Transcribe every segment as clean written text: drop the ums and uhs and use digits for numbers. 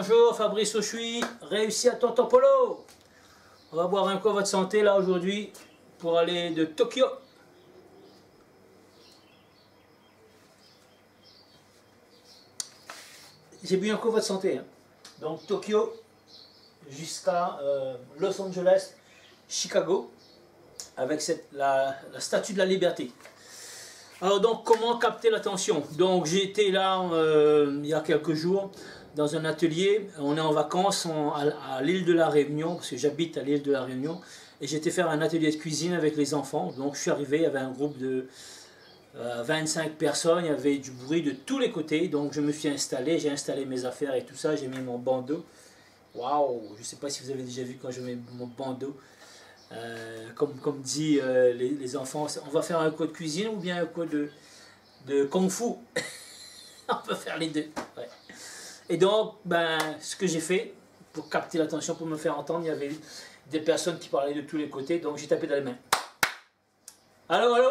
Bonjour, Fabrice Auchuy, réussi à Tonton Polo. On va boire un coup à votre santé là aujourd'hui pour aller de Tokyo. J'ai bu un coup à votre santé. Hein. Donc Tokyo jusqu'à Los Angeles, Chicago, avec la statue de la liberté. Alors donc comment capter l'attention? Donc j'ai été là il y a quelques jours dans un atelier, on est en vacances à l'île de la Réunion, parce que j'habite à l'île de la Réunion, et j'étais faire un atelier de cuisine avec les enfants. Donc je suis arrivé, il y avait un groupe de 25 personnes, il y avait du bruit de tous les côtés, donc je me suis installé, j'ai installé mes affaires et tout ça, j'ai mis mon bandeau. Waouh, je ne sais pas si vous avez déjà vu quand je mets mon bandeau. Comme dit les enfants, on va faire un cours de cuisine ou bien un cours de kung fu. On peut faire les deux. Ouais. Et donc, ce que j'ai fait pour capter l'attention, pour me faire entendre, il y avait des personnes qui parlaient de tous les côtés, donc j'ai tapé dans les mains. Allô, allô?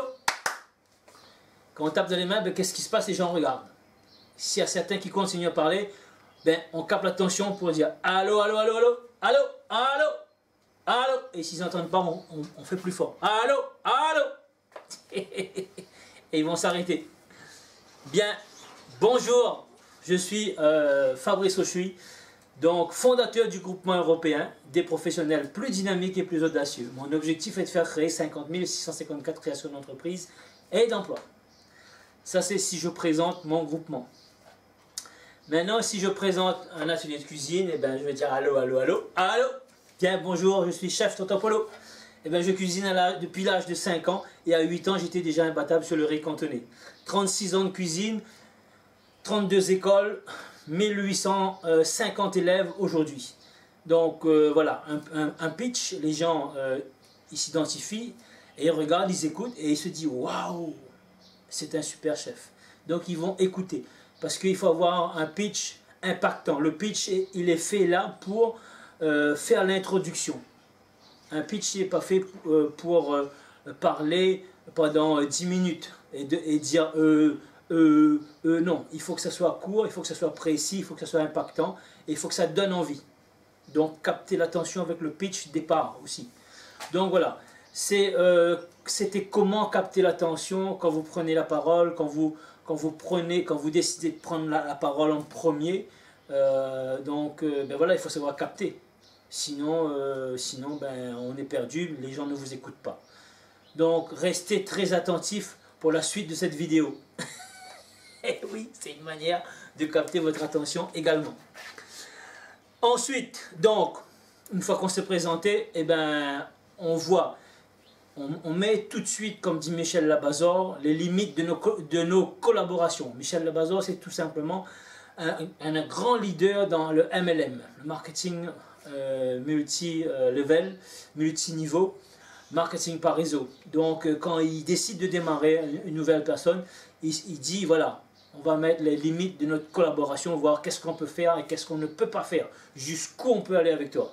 Quand on tape dans les mains, qu'est-ce qui se passe? Les gens regardent. S'il y a certains qui continuent à parler, on capte l'attention pour dire allô, allô, allô, allô, allô, allô. Allô? Et s'ils n'entendent pas, on fait plus fort. Allô? Allô? Et ils vont s'arrêter. Bien, bonjour, je suis Fabrice Auchuy, donc fondateur du groupement européen des professionnels plus dynamiques et plus audacieux. Mon objectif est de faire créer 50 654 créations d'entreprises et d'emplois. Ça, c'est si je présente mon groupement. Maintenant, si je présente un atelier de cuisine, je vais dire allô, allô, allô, allô? Bien, bonjour, je suis chef Tonton Polo. Je cuisine depuis l'âge de 5 ans et à 8 ans, j'étais déjà imbattable sur le riz cantonné. 36 ans de cuisine, 32 écoles, 1850 élèves aujourd'hui. Donc voilà, un pitch, les gens ils s'identifient et ils regardent, ils écoutent et ils se disent waouh, c'est un super chef. Donc ils vont écouter parce qu'il faut avoir un pitch impactant. Le pitch, il est fait là pour faire l'introduction. Un pitch n'est pas fait pour parler pendant 10 minutes et dire non. Il faut que ça soit court, il faut que ça soit précis, il faut que ça soit impactant et il faut que ça donne envie. Donc capter l'attention avec le pitch départ aussi. Donc voilà, c'était comment capter l'attention quand vous prenez la parole, quand vous décidez de prendre la parole en premier. Voilà, il faut savoir capter. Sinon, on est perdu, les gens ne vous écoutent pas. Donc, restez très attentifs pour la suite de cette vidéo. Et oui, c'est une manière de capter votre attention également. Ensuite, donc, une fois qu'on s'est présenté, on met tout de suite, comme dit Michel Labazor, les limites de nos collaborations. Michel Labazor, c'est tout simplement un grand leader dans le MLM, le marketing multi-level, multi-niveau, marketing par réseau. Donc quand il décide de démarrer une nouvelle personne, il dit voilà, on va mettre les limites de notre collaboration, voir qu'est-ce qu'on peut faire et qu'est-ce qu'on ne peut pas faire, jusqu'où on peut aller avec toi.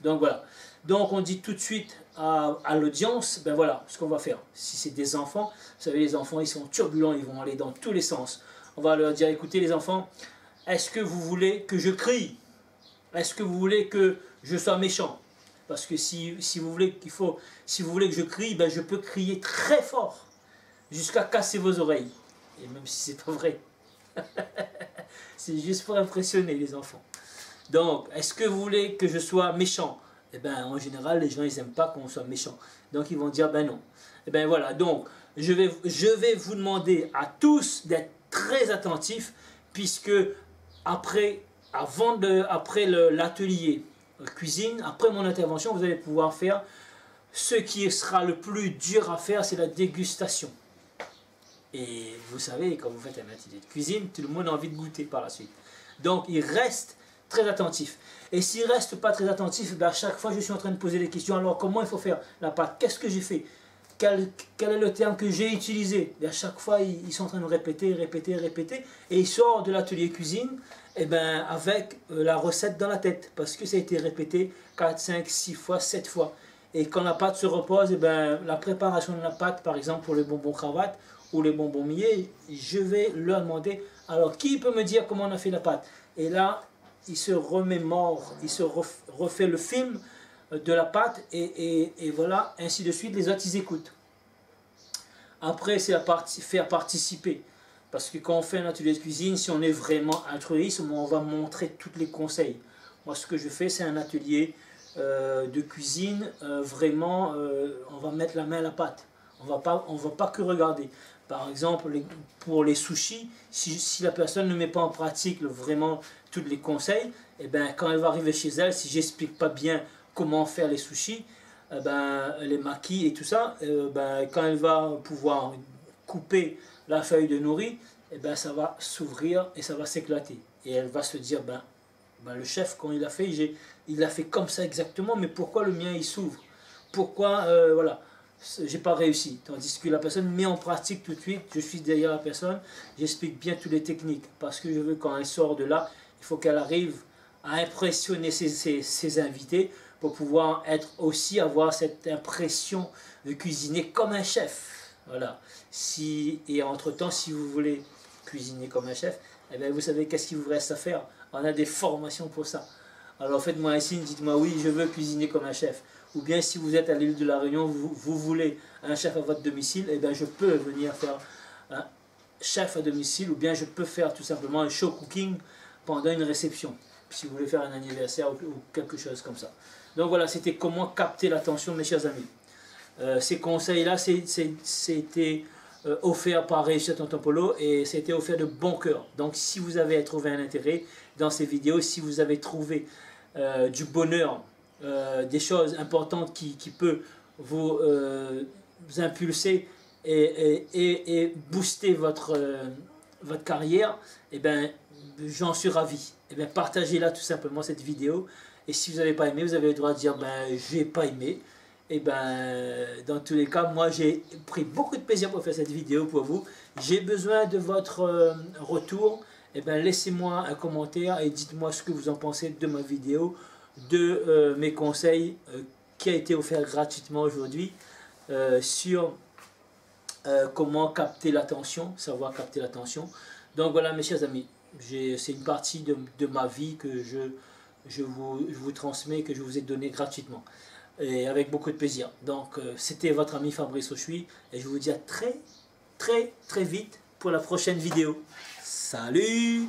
Donc voilà, donc on dit tout de suite à l'audience, voilà ce qu'on va faire. Si c'est des enfants, vous savez les enfants ils sont turbulents, ils vont aller dans tous les sens. On va leur dire écoutez les enfants, est-ce que vous voulez que je crie? Est-ce que vous voulez que je sois méchant? Parce que si vous voulez que je crie, je peux crier très fort jusqu'à casser vos oreilles. Et même si c'est pas vrai. C'est juste pour impressionner les enfants. Donc, est-ce que vous voulez que je sois méchant? En général, les gens ils n'aiment pas qu'on soit méchant. Donc ils vont dire non. Voilà, donc je vais vous demander à tous d'être très attentifs puisque après l'atelier cuisine, après mon intervention, vous allez pouvoir faire ce qui sera le plus dur à faire, c'est la dégustation. Et vous savez, quand vous faites un atelier de cuisine, tout le monde a envie de goûter par la suite. Donc, il reste très attentif. Et s'il ne reste pas très attentif, à chaque fois, je suis en train de poser des questions. Alors, comment il faut faire la pâte? Qu'est-ce que j'ai fait? Quel est le terme que j'ai utilisé? Et à chaque fois, ils sont en train de répéter. Et ils sortent de l'atelier cuisine avec la recette dans la tête. Parce que ça a été répété 4, 5, 6 fois, 7 fois. Et quand la pâte se repose, la préparation de la pâte, par exemple pour les bonbons cravate ou les bonbons millés, je vais leur demander, alors qui peut me dire comment on a fait la pâte? Et là, il se remémore, il se refait le film de la pâte et voilà, ainsi de suite, les autres ils écoutent. Après c'est faire participer, parce que quand on fait un atelier de cuisine, si on est vraiment altruiste, on va montrer tous les conseils. Moi ce que je fais, c'est un atelier de cuisine, vraiment on va mettre la main à la pâte, on va pas que regarder. Par exemple, pour les sushis, si la personne ne met pas en pratique vraiment tous les conseils, et ben, quand elle va arriver chez elle, si j'explique pas bien comment faire les sushis, les makis et tout ça, quand elle va pouvoir couper la feuille de nori, ça va s'ouvrir et ça va s'éclater. Et elle va se dire, le chef, quand il a fait, il a fait comme ça exactement, mais pourquoi le mien il s'ouvre? Pourquoi, voilà, j'ai pas réussi. Tandis que la personne met en pratique tout de suite, je suis derrière la personne, j'explique bien toutes les techniques, parce que je veux quand elle sort de là, il faut qu'elle arrive à impressionner ses invités, pour pouvoir avoir cette impression de cuisiner comme un chef. Voilà. Et entre-temps, si vous voulez cuisiner comme un chef, vous savez qu'est-ce qu'il vous reste à faire. On a des formations pour ça. Alors faites-moi un signe, dites-moi oui, je veux cuisiner comme un chef. Ou bien si vous êtes à l'île de la Réunion, vous voulez un chef à votre domicile, je peux venir faire un chef à domicile, ou bien je peux faire tout simplement un show cooking pendant une réception, si vous voulez faire un anniversaire ou quelque chose comme ça. Donc voilà, c'était comment capter l'attention, mes chers amis. Ces conseils-là, c'était offert par Réussite Tonton Polo et c'était offert de bon cœur. Donc si vous avez trouvé un intérêt dans ces vidéos, si vous avez trouvé du bonheur, des choses importantes qui peuvent vous impulser et booster votre carrière, j'en suis ravi. Partagez-la tout simplement cette vidéo. Et si vous n'avez pas aimé, vous avez le droit de dire j'ai pas aimé. Dans tous les cas, moi j'ai pris beaucoup de plaisir pour faire cette vidéo pour vous. J'ai besoin de votre retour. Laissez-moi un commentaire et dites-moi ce que vous en pensez de ma vidéo, de mes conseils qui a été offert gratuitement aujourd'hui sur comment capter l'attention, savoir capter l'attention. Donc voilà mes chers amis, c'est une partie de ma vie que je vous transmets, que je vous ai donné gratuitement et avec beaucoup de plaisir. Donc c'était votre ami Fabrice Auchuy et je vous dis à très vite pour la prochaine vidéo. Salut!